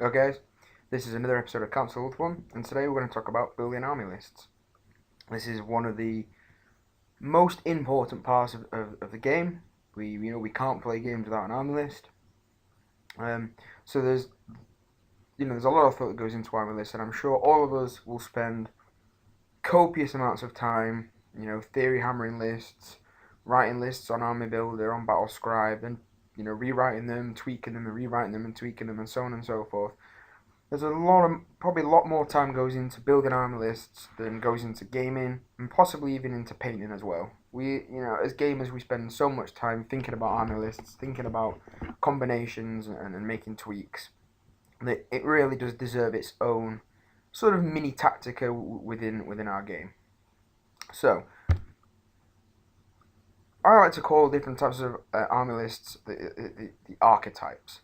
Okay, guys, this is another episode of Council Ulthuan, and today we're going to talk about building army lists. This is one of the most important parts of the game. We can't play games without an army list. Um, so there's a lot of thought that goes into army lists, and I'm sure all of us will spend copious amounts of time, theory hammering lists, writing lists on Army Builder, on Battle Scribe, and rewriting them, tweaking them, and rewriting them, and tweaking them, and so on and so forth. There's probably a lot more time goes into building army lists than goes into gaming, and possibly even into painting as well. As gamers, we spend so much time thinking about army lists, thinking about combinations and making tweaks, that it really does deserve its own sort of mini tactica within our game. So, I like to call different types of army lists the archetypes,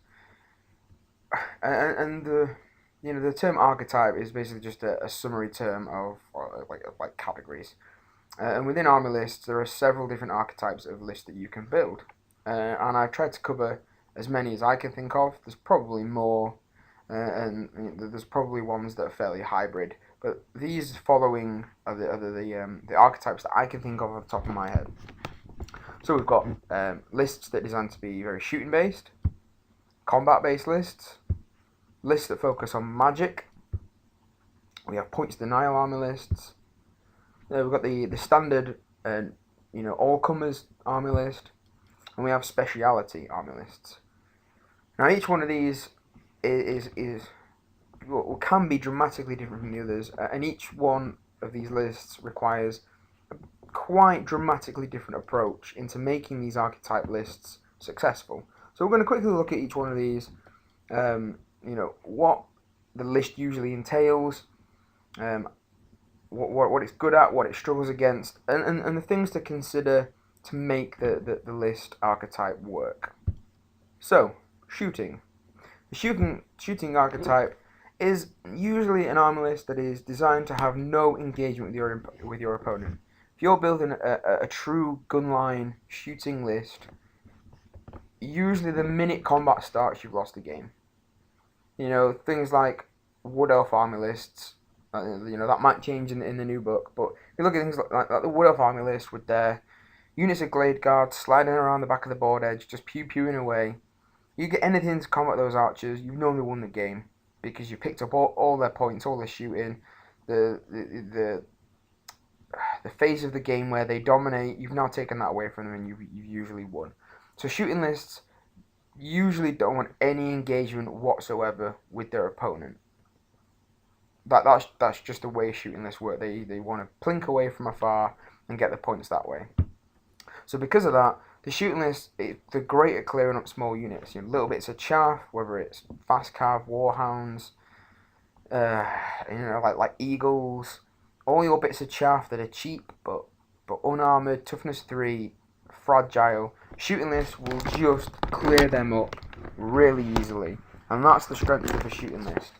and the term archetype is basically just a summary term of like categories. And within army lists, there are several different archetypes of lists that you can build. And I've tried to cover as many as I can think of. There's probably more, and there's probably ones that are fairly hybrid. But these following are the archetypes that I can think of off the top of my head. So we've got lists that are designed to be very shooting based, combat based lists, lists that focus on magic. We have points denial army lists. We've got the standard, all comers army list, and we have speciality army lists. Now each one of these is can be dramatically different from the others, and each one of these lists requires a quite dramatically different approach into making these archetype lists successful. So we're going to quickly look at each one of these. What the list usually entails, what it's good at, what it struggles against, and the things to consider to make the list archetype work. So, shooting. The shooting archetype is usually an army list that is designed to have no engagement with your opponent. If you're building a true gunline shooting list, usually the minute combat starts, you've lost the game. Things like Wood Elf army lists, that might change in the new book, but if you look at things like the Wood Elf army list with their units of Glade Guards sliding around the back of the board edge, just pew-pewing away, you get anything to combat those archers, you've normally won the game, because you picked up all their points, all their shooting, the phase of the game where they dominate, you've now taken that away from them and you've usually won. So shooting lists usually don't want any engagement whatsoever with their opponent. That's just the way shooting lists work. They want to plink away from afar and get the points that way. So because of that, the shooting list, they're great at clearing up small units. Little bits of chaff, whether it's fast cav, warhounds, like eagles, all your bits of chaff that are cheap but unarmored, toughness 3, fragile. Shooting lists will just clear them up really easily, and that's the strength of a shooting list.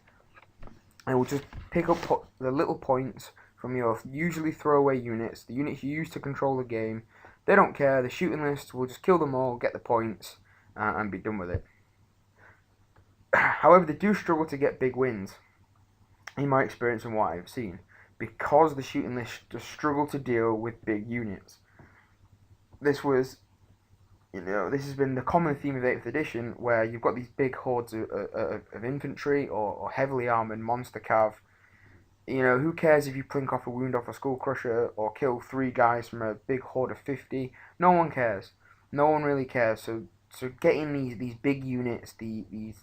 It will just pick up the little points from your usually throwaway units, the units you use to control the game. They don't care. The shooting list will just kill them all, get the points, and be done with it. However, they do struggle to get big wins, in my experience and what I've seen, because the shooting list just struggle to deal with big units. This has been the common theme of 8th edition, where you've got these big hordes of infantry or heavily armoured monster cav. Who cares if you plink off a wound off a skull crusher or kill 3 guys from a big horde of 50? No one cares. No one really cares. So getting these big units, these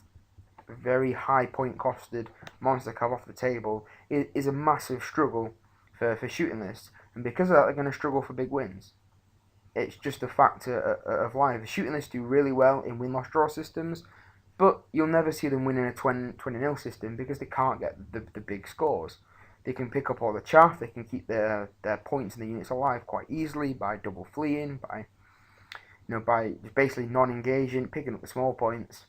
very high point costed monster cav off the table is a massive struggle for shooting lists. And because of that, they're going to struggle for big wins. It's just a fact of life. The shooting lists do really well in win-loss draw systems, but you'll never see them win in a 20-0 system because they can't get the big scores. They can pick up all the chaff, they can keep their points and the units alive quite easily by double fleeing, by basically non-engaging, picking up the small points,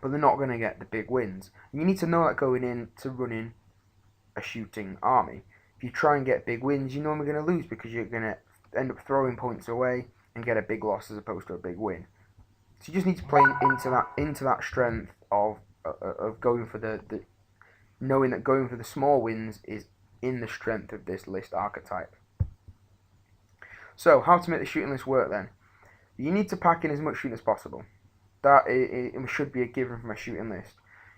but they're not going to get the big wins. And you need to know that going into running a shooting army. If you try and get big wins, you're normally going to lose because you're going to end up throwing points away and get a big loss as opposed to a big win. So you just need to play into that strength of of going for the knowing that going for the small wins is in the strength of this list archetype. So how to make the shooting list work then? You need to pack in as much shooting as possible. That it should be a given from a shooting list.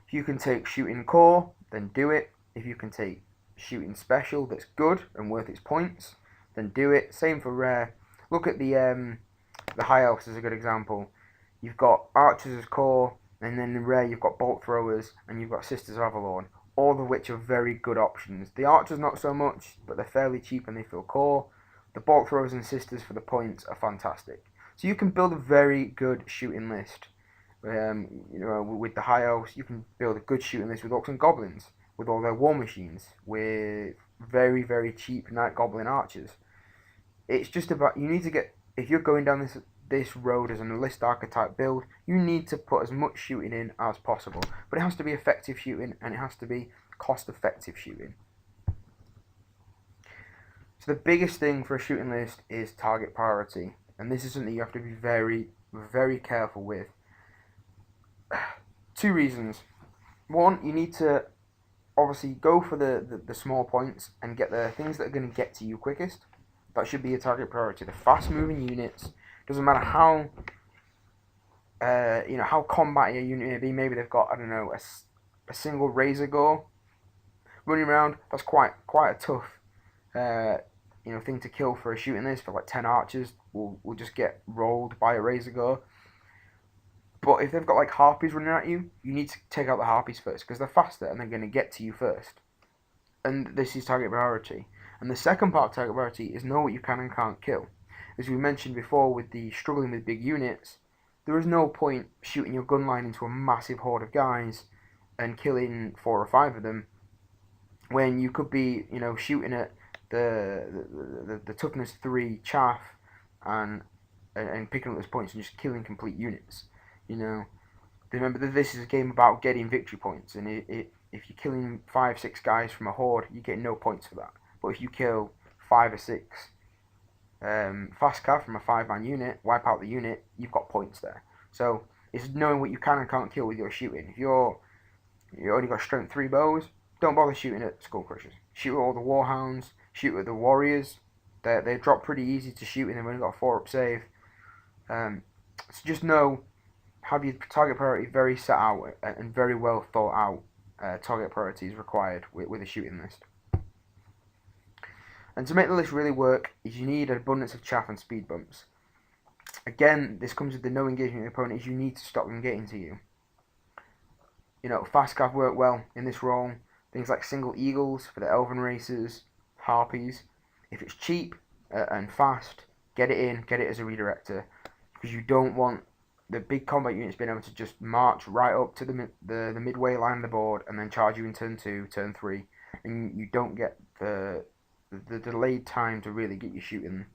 If you can take shooting core, then do it. If you can take shooting special that's good and worth its points, then do it. Same for rare. Look at the high elves as a good example. You've got archers as core, and then in rare you've got bolt throwers and you've got sisters of Avalon, all of which are very good options. The archers not so much, but they're fairly cheap and they feel core. The bolt throwers and sisters for the points are fantastic. So you can build a very good shooting list. With the high elves, you can build a good shooting list with orcs and goblins, with all their war machines, with very, very cheap night goblin archers. It's just about, you need to get, if you're going down this road as a list archetype build, you need to put as much shooting in as possible. But it has to be effective shooting, and it has to be cost-effective shooting. So the biggest thing for a shooting list is target priority, and this is something you have to be very, very careful with. 2 reasons. 1, you need to obviously go for the small points and get the things that are going to get to you quickest. That should be your target priority. The fast moving units, doesn't matter how how combat your unit may be. Maybe they've got, I don't know, a single razor gore running around. That's quite a tough thing to kill for a shooting list. For like 10 archers will just get rolled by a razor gore. But if they've got like harpies running at you, you need to take out the harpies first, because they're faster and they're going to get to you first. And this is target priority. And the second part of target priority is know what you can and can't kill. As we mentioned before, with the struggling with big units, there is no point shooting your gun line into a massive horde of guys and killing 4 or 5 of them, when you could be, shooting at the toughness 3 chaff and picking up those points and just killing complete units. Remember that this is a game about getting victory points, and if you're killing 5, 6 guys from a horde, you get no points for that. But if you kill 5 or 6 fast cav from a 5-man unit, wipe out the unit, you've got points there. So it's knowing what you can and can't kill with your shooting. If you only got strength 3 bows, don't bother shooting at skull crushers. Shoot at all the warhounds. Shoot at the warriors. They drop pretty easy to shoot, and they've only got a 4-up save. So just know, have your target priority very set out and very well thought out. Target priorities required with a shooting list. And to make the list really work, is you need an abundance of chaff and speed bumps. Again, this comes with the no engagement of the opponent, is you need to stop them getting to you. Fast cav work well in this role. Things like single eagles for the elven races, harpies. If it's cheap and fast, get it as a redirector, because you don't want the big combat units being able to just march right up to the midway line of the board and then charge you in turn 2, turn 3, and you don't get the delayed time to really get your shooting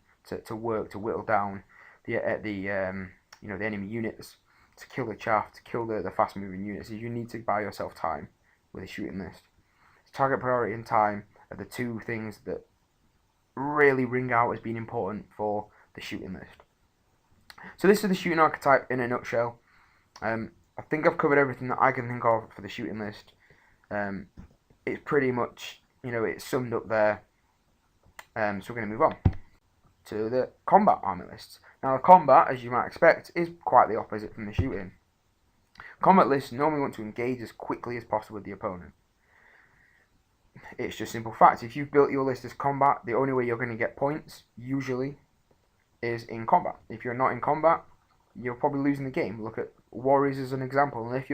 to work, to whittle down the enemy units, to kill the chaff, to kill the fast moving units. You need to buy yourself time with a shooting list. Target priority and time are the 2 things that really ring out as being important for the shooting list. So this is the shooting archetype in a nutshell. I think I've covered everything that I can think of for the shooting list. It's pretty much, it's summed up there. So we're going to move on to the combat army lists. Now the combat, as you might expect, is quite the opposite from the shooting. Combat lists normally want to engage as quickly as possible with the opponent. It's just simple facts. If you've built your list as combat, the only way you're going to get points, usually, is in combat. If you're not in combat, you're probably losing the game. Look at warriors as an example. And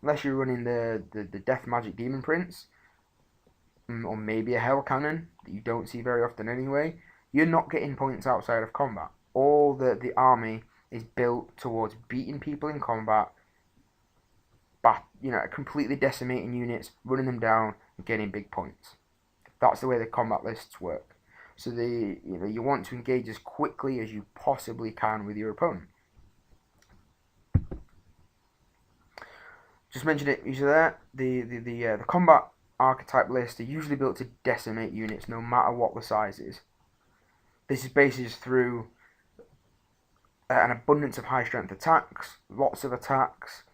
unless you're running the death magic demon prince, or maybe a hell cannon that you don't see very often anyway, you're not getting points outside of combat. All the army is built towards beating people in combat, completely decimating units, running them down, and getting big points. That's the way the combat lists work. So you want to engage as quickly as you possibly can with your opponent. Just mentioned it usually there. The combat archetype lists are usually built to decimate units, no matter what the size is. This is based through an abundance of high strength attacks, lots of attacks,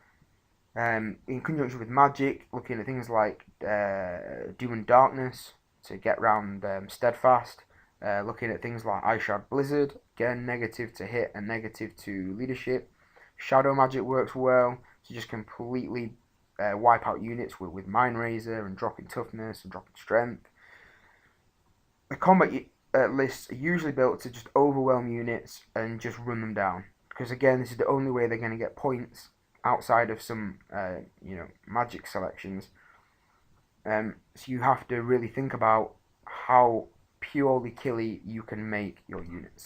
In conjunction with magic, looking at things like Doom and Darkness to get round Steadfast. Looking at things like Ice Shard Blizzard, again negative to hit and negative to leadership. Shadow magic works well to just completely wipe out units with Mind Razor and dropping toughness and dropping strength. The combat lists are usually built to just overwhelm units and just run them down, because again this is the only way they're going to get points outside of some magic selections. So you have to really think about how purely killy you can make your units.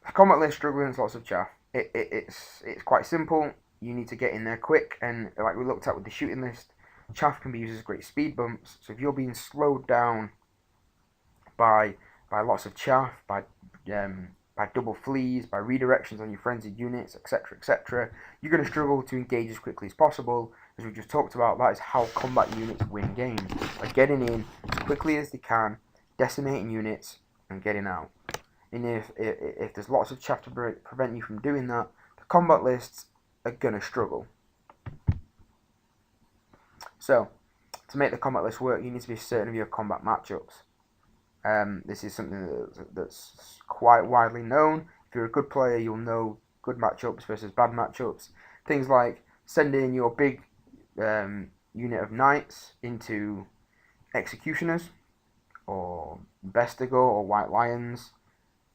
The combat list struggling with lots of chaff. It's quite simple. You need to get in there quick, and like we looked at with the shooting list, chaff can be used as great speed bumps. So if you're being slowed down by lots of chaff, by double fleas, by redirections on your frenzied units, etc., you're going to struggle to engage as quickly as possible. As we just talked about, that is how combat units win games, by getting in as quickly as they can, decimating units, and getting out. And if there's lots of chaff to prevent you from doing that, the combat lists are going to struggle. So, to make the combat list work, you need to be certain of your combat matchups. This is something that's quite widely known. If you're a good player, you'll know good matchups versus bad matchups. Things like sending your big unit of knights into executioners, or Bestigo, or White Lions,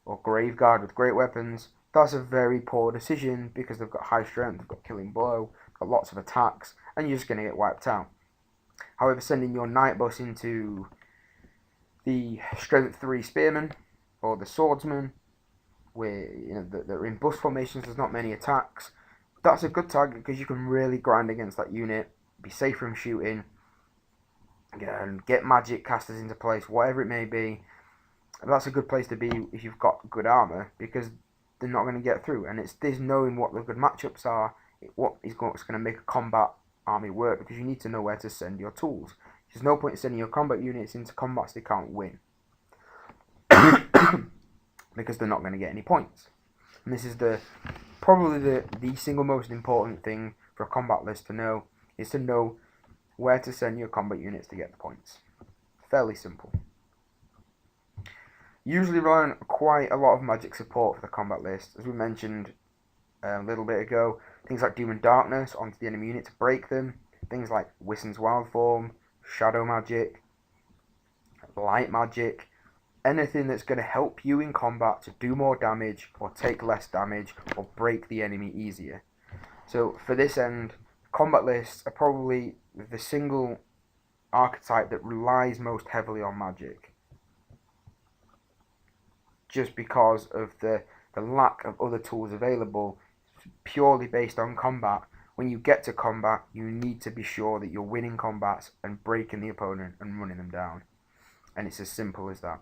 or Graveguard with great weapons. That's a very poor decision, because they've got high strength, they've got killing blow, got lots of attacks, and you're just going to get wiped out. However, sending your Night Boss into the Strength 3 Spearmen or the Swordsman, where they're in bus formations, there's not many attacks, that's a good target, because you can really grind against that unit, be safe from shooting, and get magic casters into place, whatever it may be. That's a good place to be if you've got good armor, because they're not going to get through. And it's this knowing what the good matchups are, what's going to make a combat army work, because you need to know where to send your tools. There's no point in sending your combat units into combats they can't win, because they're not going to get any points. And this is probably the single most important thing for a combat list to know, is to know where to send your combat units to get the points. Fairly simple. Usually rely on quite a lot of magic support for the combat list, as we mentioned a little bit ago. Things like Doom and Darkness onto the enemy unit to break them. Things like Wissen's Wild Form, Shadow Magic, Light Magic. Anything that's going to help you in combat to do more damage, or take less damage, or break the enemy easier. So for this end, combat lists are probably the single archetype that relies most heavily on magic, just because of the lack of other tools available, purely based on combat. When you get to combat, you need to be sure that you're winning combats and breaking the opponent and running them down. And it's as simple as that.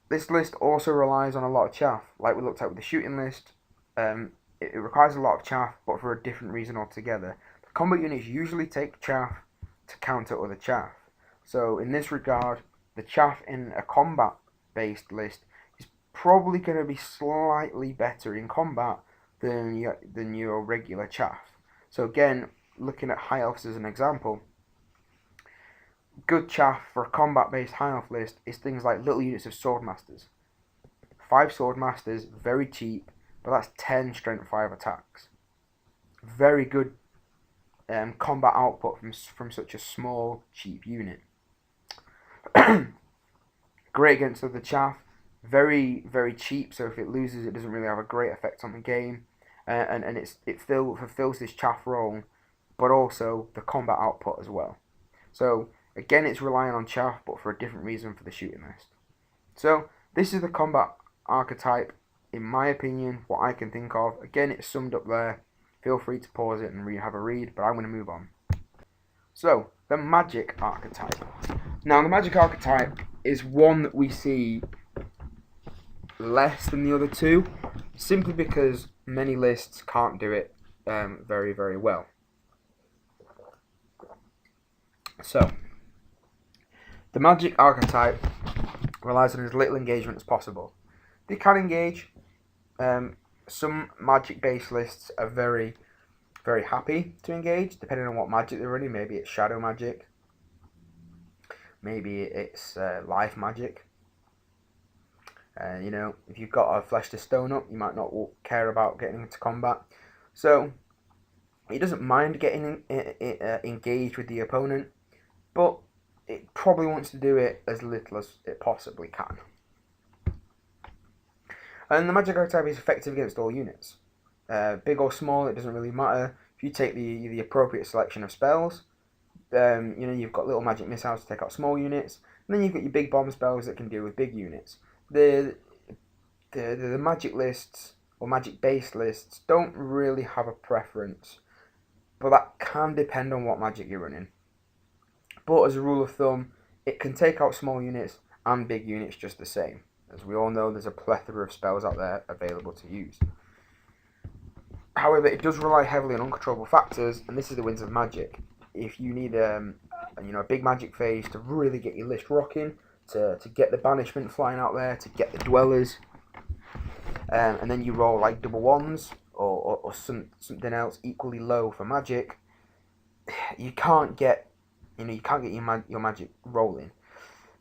This list also relies on a lot of chaff, like we looked at with the shooting list. It requires a lot of chaff, but for a different reason altogether. The combat units usually take chaff to counter other chaff. So in this regard, the chaff in a combat-based list is probably going to be slightly better in combat than your regular chaff. So again, looking at high elves as an example, good chaff for a combat-based high elf list is things like little units of swordmasters. 5 swordmasters, very cheap, but that's 10 strength 5 attacks. Very good combat output from such a small, cheap unit. Great against other chaff, very, very cheap, so if it loses, it doesn't really have a great effect on the game, and it fulfills this chaff role, but also the combat output as well. So again, it's relying on chaff, but for a different reason for the shooting list. So this is the combat archetype, in my opinion, what I can think of. Again, it's summed up there. Feel free to pause it and have a read, but I'm going to move on. So, the magic archetype. Now, the magic archetype is one that we see less than the other two, simply because many lists can't do it very, very well. So, the magic archetype relies on as little engagement as possible. They can engage, Some magic based lists are very, very happy to engage, depending on what magic they're running. Maybe it's shadow magic, maybe it's life magic. You know, if you've got a flesh to stone up, you might not care about getting into combat. So it doesn't mind getting engaged with the opponent, but it probably wants to do it as little as it possibly can. And the magic archetype is effective against all units. Big or small, it doesn't really matter. If you take the appropriate selection of spells, you know, you've got little magic missiles to take out small units, and then you've got your big bomb spells that can deal with big units. The magic lists or magic based lists don't really have a preference, but that can depend on what magic you're running. But as a rule of thumb, it can take out small units and big units just the same. As we all know, there's a plethora of spells out there available to use. However, it does rely heavily on uncontrollable factors, and this is the winds of magic. If you need a big magic phase to really get your list rocking, to get the banishment flying out there, to get the dwellers, and then you roll like double ones or something else equally low for magic, you can't get your magic rolling.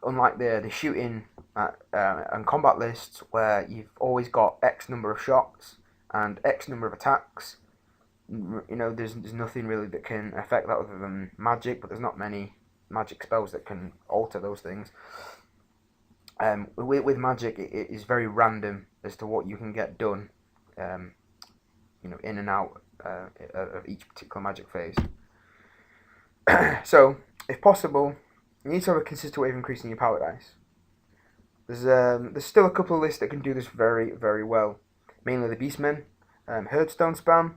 Unlike the shooting and combat lists where you've always got X number of shots and X number of attacks, you know, there's nothing really that can affect that other than magic, but there's not many magic spells that can alter those things. With magic, it is very random as to what you can get done, you know, in and out of each particular magic phase. So, if possible, you need to have a consistent way of increasing your power dice. There's still a couple of lists that can do this very, very well. Mainly the Beastmen, Herdstone Spam,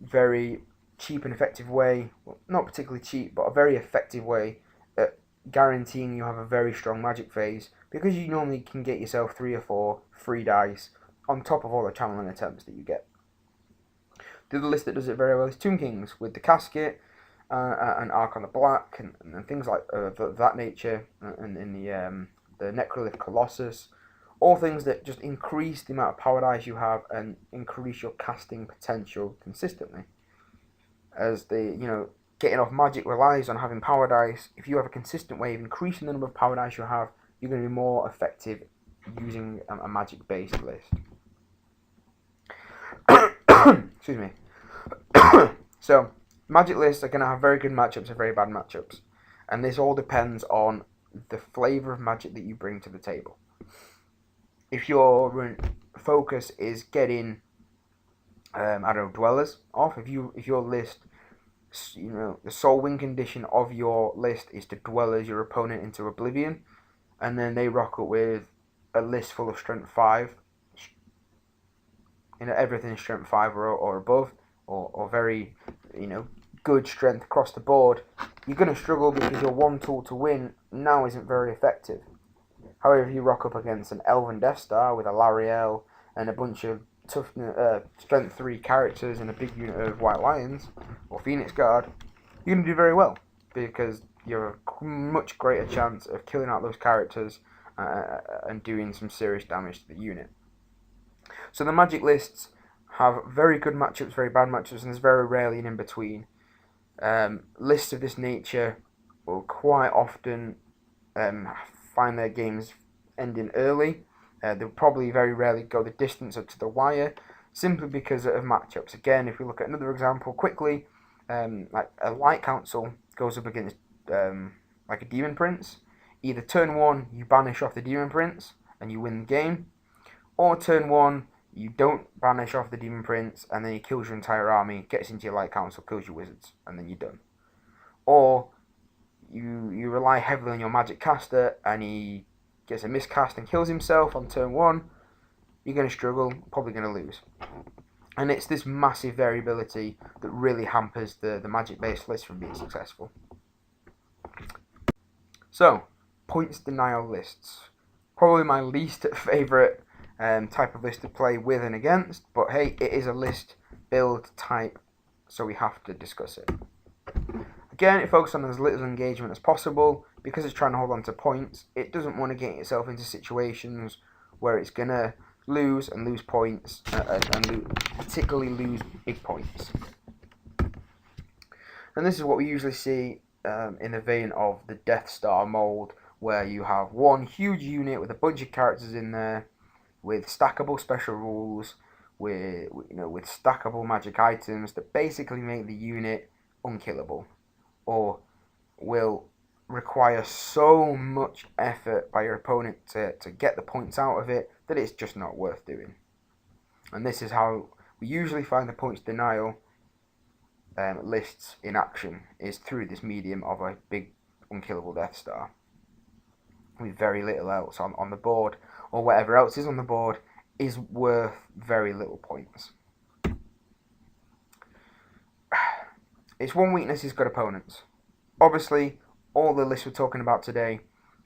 very cheap and effective way, well, not particularly cheap, but a very effective way at guaranteeing you have a very strong magic phase, because you normally can get yourself 3 or 4 free dice on top of all the channeling attempts that you get. The other list that does it very well is Tomb Kings, with the Casket, and Arc on the Black, and things like that nature, and in the Necrolith Colossus, all things that just increase the amount of power dice you have and increase your casting potential consistently. As getting off magic relies on having power dice. If you have a consistent way of increasing the number of power dice you have, you're going to be more effective using a magic based list. Excuse me. So, magic lists are going to have very good matchups and very bad matchups. And this all depends on the flavour of magic that you bring to the table. If your focus is getting, dwellers off, if your list, the sole win condition of your list is to dwellers your opponent into oblivion, and then they rock up with a list full of strength 5, everything strength 5 or above, or very, good strength across the board, you're going to struggle because your one tool to win now isn't very effective. However, if you rock up against an Elven Death Star with a Lariel and a bunch of tough strength 3 characters and a big unit of White Lions or Phoenix Guard, you're going to do very well because you have a much greater chance of killing out those characters and doing some serious damage to the unit. So the magic lists have very good matchups, very bad matchups, and there's very rarely an in-between. Lists of this nature will quite often find their games ending early. They'll probably very rarely go the distance up to the wire, simply because of matchups. Again, if we look at another example quickly, like a Light Council goes up against like a Demon Prince. Either turn 1, you banish off the Demon Prince and you win the game, or turn 1, you don't banish off the Demon Prince and then he kills your entire army, gets into your Light Council, kills your wizards, and then you're done. Or you rely heavily on your magic caster and he gets a miscast and kills himself on turn 1, you're going to struggle, probably going to lose. And it's this massive variability that really hampers the magic-based list from being successful. So, points denial lists. Probably my least favourite type of list to play with and against, but hey, it is a list build type, so we have to discuss it. Again, it focuses on as little engagement as possible. Because it's trying to hold on to points, it doesn't want to get itself into situations where it's going to lose and lose points, particularly lose big points. And this is what we usually see in the vein of the Death Star mold, where you have one huge unit with a bunch of characters in there, with stackable special rules, with stackable magic items that basically make the unit unkillable, or will require so much effort by your opponent to get the points out of it that it's just not worth doing. And this is how we usually find the points denial lists in action, is through this medium of a big unkillable Death Star with very little else on the board, or whatever else is on the board is worth very little points. Its one weakness is good opponents. Obviously, all the lists we're talking about today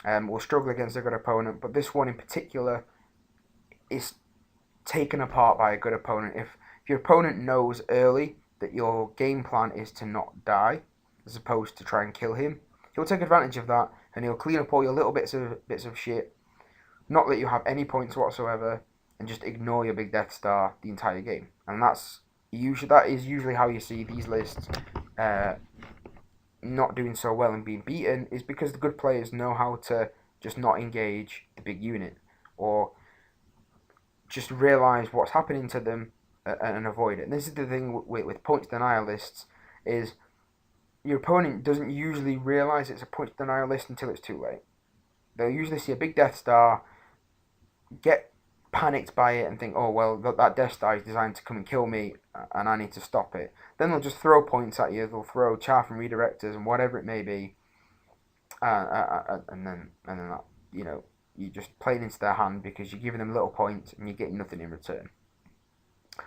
will struggle against a good opponent, but this one in particular is taken apart by a good opponent. If your opponent knows early that your game plan is to not die, as opposed to try and kill him, he'll take advantage of that, and he'll clean up all your little bits of shit, not let you have any points whatsoever, and just ignore your big Death Star the entire game. And that is usually how you see these lists not doing so well and being beaten, is because the good players know how to just not engage the big unit, or just realise what's happening to them and avoid it. And this is the thing with points denial lists, is your opponent doesn't usually realise it's a points denial list until it's too late. They'll usually see a big Death Star, get panicked by it and think, oh well, that Death Star is designed to come and kill me and I need to stop it. Then they'll just throw points at you, they'll throw chaff and redirectors and whatever it may be, and then that, you're just playing into their hand because you're giving them little points and you're getting nothing in return.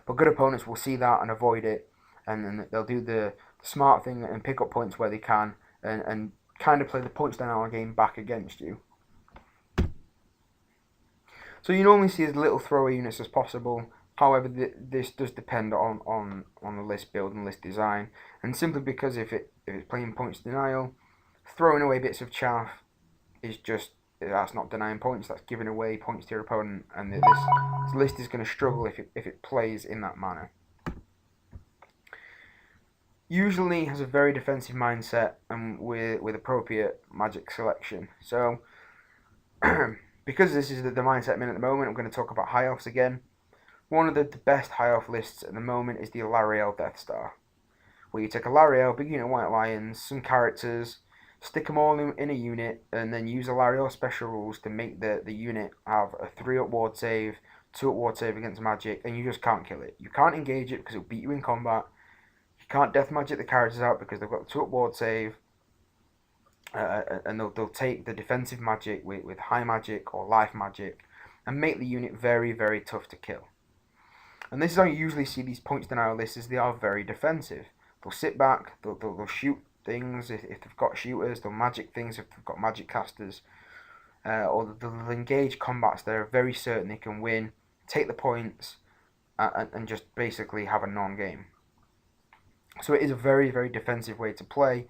But good opponents will see that and avoid it, and then they'll do the smart thing and pick up points where they can, and kind of play the points denial game back against you. So you normally see as little thrower units as possible. However, this does depend on the list build and list design, and simply because if it's playing points denial, throwing away bits of chaff that's not denying points, that's giving away points to your opponent, and this list is going to struggle if it plays in that manner. Usually has a very defensive mindset and with appropriate magic selection. So because this is the mindset I'm in at the moment, I'm going to talk about high elves again. One of the best high elf lists at the moment is the Alariel Death Star, where you take Alariel, big unit of White Lions, some characters, stick them all in a unit, and then use Alariel special rules to make the unit have a 3-up ward save, 2-up ward save against magic, and you just can't kill it. You can't engage it because it'll beat you in combat. You can't death magic the characters out because they've got the 2-up ward save. And they'll take the defensive magic with high magic or life magic and make the unit very, very tough to kill. And this is how you usually see these points denial lists, is they are very defensive. They'll sit back, they'll shoot things if they've got shooters, they'll magic things if they've got magic casters, or they'll engage combats they're very certain they can win, take the points, and just basically have a non-game. So it is a very, very defensive way to play,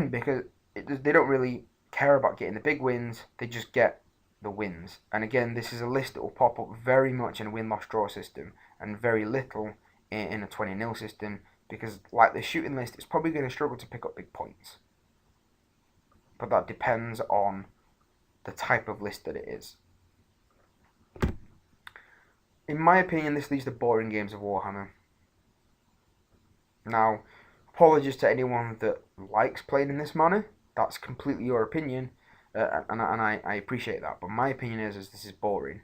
because they don't really care about getting the big wins, they just get the wins. And again, this is a list that will pop up very much in a win-loss-draw system, and very little in a 20-0 system, because like the shooting list, it's probably going to struggle to pick up big points. But that depends on the type of list that it is. In my opinion, this leads to boring games of Warhammer. Now, apologies to anyone that likes playing in this manner. That's completely your opinion, and I appreciate that. But my opinion is this is boring.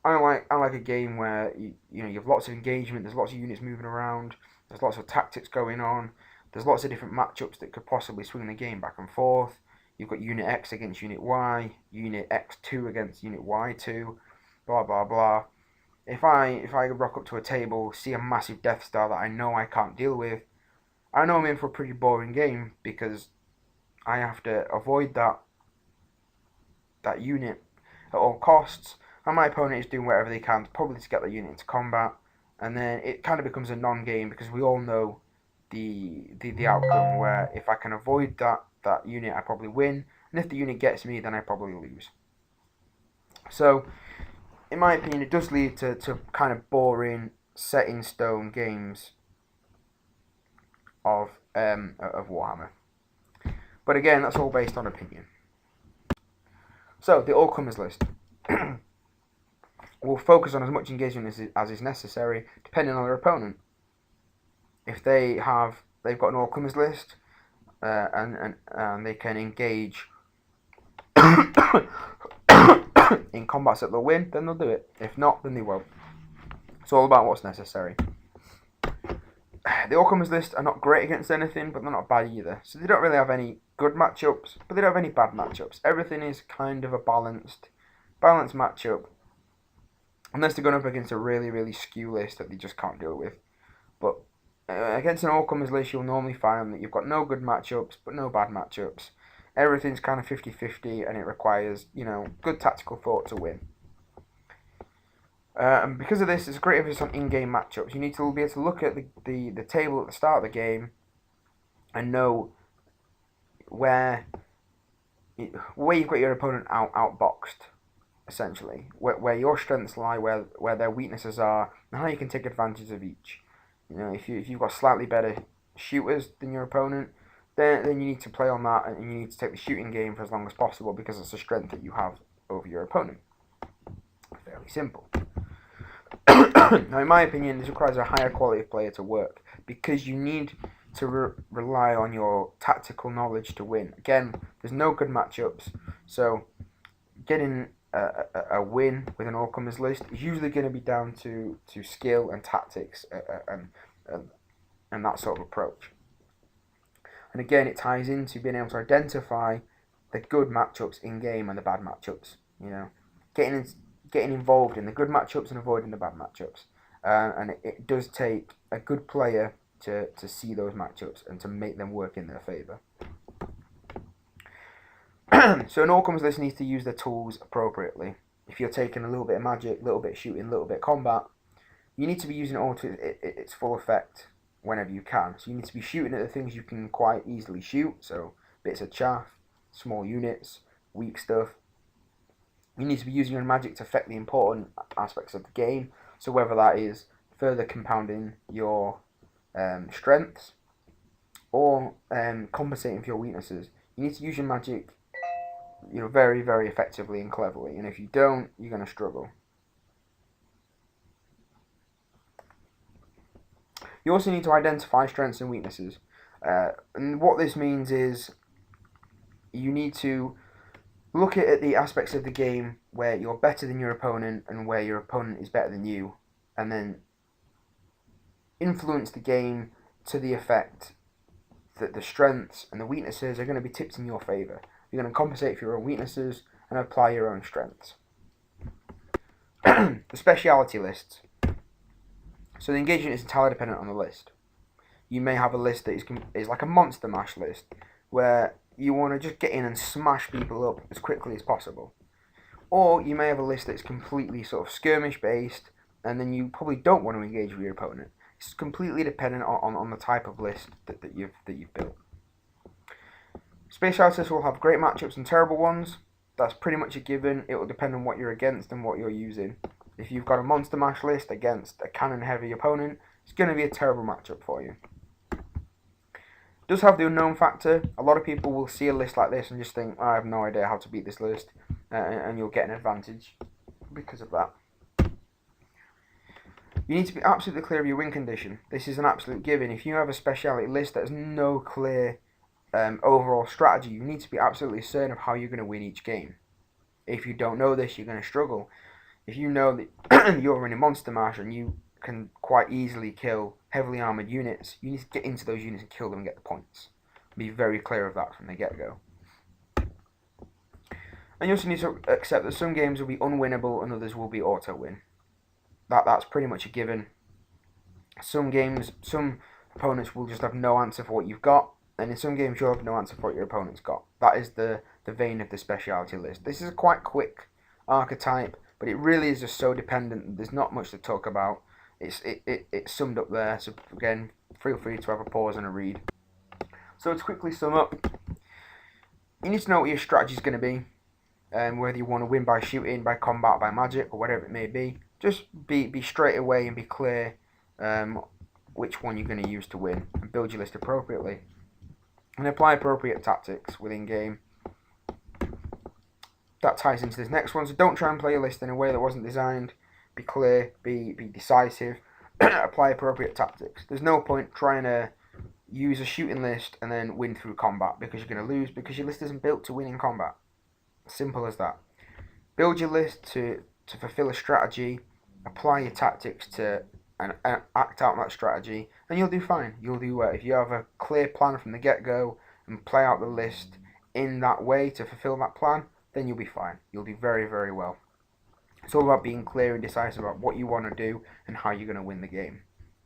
I like a game where you have lots of engagement. There's lots of units moving around. There's lots of tactics going on. There's lots of different matchups that could possibly swing the game back and forth. You've got Unit X against Unit Y, Unit X2 against Unit Y2, blah blah blah. If I rock up to a table, see a massive Death Star that I know I can't deal with, I know I'm in for a pretty boring game, because I have to avoid that unit at all costs, and my opponent is doing whatever they can probably to get the unit into combat, and then it kind of becomes a non-game, because we all know the outcome, where if I can avoid that unit, I probably win, and if the unit gets me, then I probably lose. So in my opinion, it does lead to kind of boring, set in stone games of Warhammer. But again, that's all based on opinion. So the all comers list. We'll focus on as much engagement as is necessary, depending on their opponent. If they've got an all comers list, and they can engage in combats that they'll win, then they'll do it. If not, then they won't. It's all about what's necessary. The all-comers list are not great against anything, but they're not bad either. So they don't really have any good matchups, but they don't have any bad matchups. Everything is kind of a balanced matchup, unless they're going up against a really, really skew list that they just can't deal with. But against an all-comers list, you'll normally find that you've got no good matchups, but no bad matchups. Everything's kind of 50-50, and it requires, good tactical thought to win. And because of this, it's a great emphasis on in-game matchups. You need to be able to look at the table at the start of the game and know where you've got your opponent outboxed, essentially. Where your strengths lie, where their weaknesses are, and how you can take advantage of each. If you've got slightly better shooters than your opponent, then you need to play on that, and you need to take the shooting game for as long as possible, because it's a strength that you have over your opponent. Fairly simple. Now, in my opinion, this requires a higher quality of player to work, because you need to rely on your tactical knowledge to win. Again, there's no good matchups, so getting a win with an all-comers list is usually going to be down to skill and tactics and that sort of approach. And again, it ties into being able to identify the good matchups in game and the bad matchups. Getting involved in the good matchups and avoiding the bad matchups. And it does take a good player to see those matchups and to make them work in their favour. So an all-comers list needs to use their tools appropriately. If you're taking a little bit of magic, a little bit of shooting, a little bit of combat, you need to be using it all to its full effect whenever you can. So you need to be shooting at the things you can quite easily shoot, so bits of chaff, small units, weak stuff. You need to be using your magic to affect the important aspects of the game, so whether that is further compounding your strengths or compensating for your weaknesses. You need to use your magic very, very effectively and cleverly, and if you don't, you're going to struggle. You also need to identify strengths and weaknesses, and what this means is you need to look at the aspects of the game where you're better than your opponent and where your opponent is better than you, and then influence the game to the effect that the strengths and the weaknesses are going to be tipped in your favour. You're going to compensate for your own weaknesses and apply your own strengths. The speciality lists. So the engagement is entirely dependent on the list. You may have a list that is like a monster mash list, where you want to just get in and smash people up as quickly as possible. Or you may have a list that's completely sort of skirmish based, and then you probably don't want to engage with your opponent. It's completely dependent on the type of list that you've built. Specialists will have great matchups and terrible ones. That's pretty much a given. It will depend on what you're against and what you're using. If you've got a monster mash list against a cannon heavy opponent, it's going to be a terrible matchup for you. It does have the unknown factor. A lot of people will see a list like this and just think, I have no idea how to beat this list, and you'll get an advantage because of that. You need to be absolutely clear of your win condition. This is an absolute given. If you have a speciality list that has no clear overall strategy, you need to be absolutely certain of how you're going to win each game. If you don't know this, you're going to struggle. If you know that you're running Monster Mash and you can quite easily kill heavily armoured units, you need to get into those units and kill them and get the points. Be very clear of that from the get-go. And you also need to accept that some games will be unwinnable and others will be auto-win. That's pretty much a given. Some games, some opponents will just have no answer for what you've got, and in some games you'll have no answer for what your opponent's got. That is the vein of the speciality list. This is a quite quick archetype, but it really is just so dependent. There's not much to talk about. It's summed up there, so again, feel free to have a pause and a read. So to quickly sum up, you need to know what your strategy is going to be. whether you want to win by shooting, by combat, by magic, or whatever it may be. Just be straight away and be clear which one you're going to use to win, and build your list appropriately. And apply appropriate tactics within game. That ties into this next one, so don't try and play a list in a way that wasn't designed. Be clear, be decisive, apply appropriate tactics. There's no point trying to use a shooting list and then win through combat, because you're going to lose, because your list isn't built to win in combat. Simple as that. Build your list to fulfill a strategy, apply your tactics to and act out that strategy, and you'll do fine. You'll do well. If you have a clear plan from the get-go and play out the list in that way to fulfill that plan, then you'll be fine. You'll do very, very well. It's all about being clear and decisive about what you want to do and how you're going to win the game.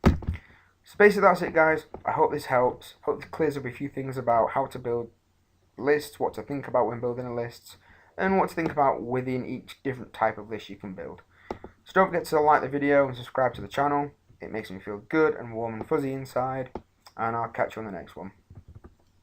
So basically that's it, guys. I hope this helps. Hope it clears up a few things about how to build lists, what to think about when building a list, and what to think about within each different type of list you can build. So don't forget to like the video and subscribe to the channel. It makes me feel good and warm and fuzzy inside, and I'll catch you on the next one.